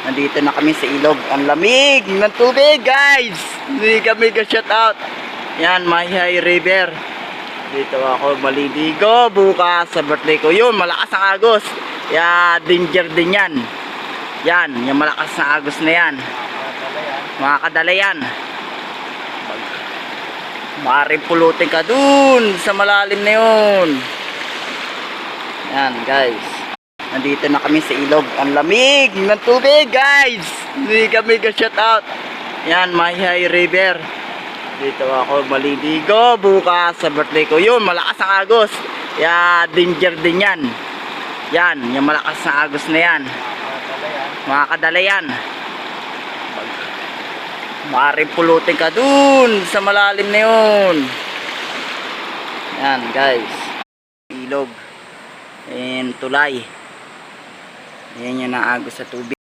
Nandito na kami sa ilog. Ang lamig ng tubig, guys. Hindi kami ka-shout out. Yan, Mahihay River. Dito ako maliligo bukas sa birthday ko. Yun, malakas ang agos. Yan, danger din yan. Yan, yung malakas na agos na yan. Makakadala yan. Maaaring pulutin ka dun sa malalim na yun. Yan, guys. Nandito na kami sa ilog. Ang lamig ng tubig, guys. Hindi kami ka-shout out. Yan, Mahihay River. Dito ako maliligo bukas sa birthday ko. Yun, malakas ang agos. Yan, danger din yan. Yan, yung malakas na agos na yan. Makakadala yan. Maaaring pulutin ka dun sa malalim na yun. Yan, guys. Ilog and tulay. Ayan yung naagos sa tubig.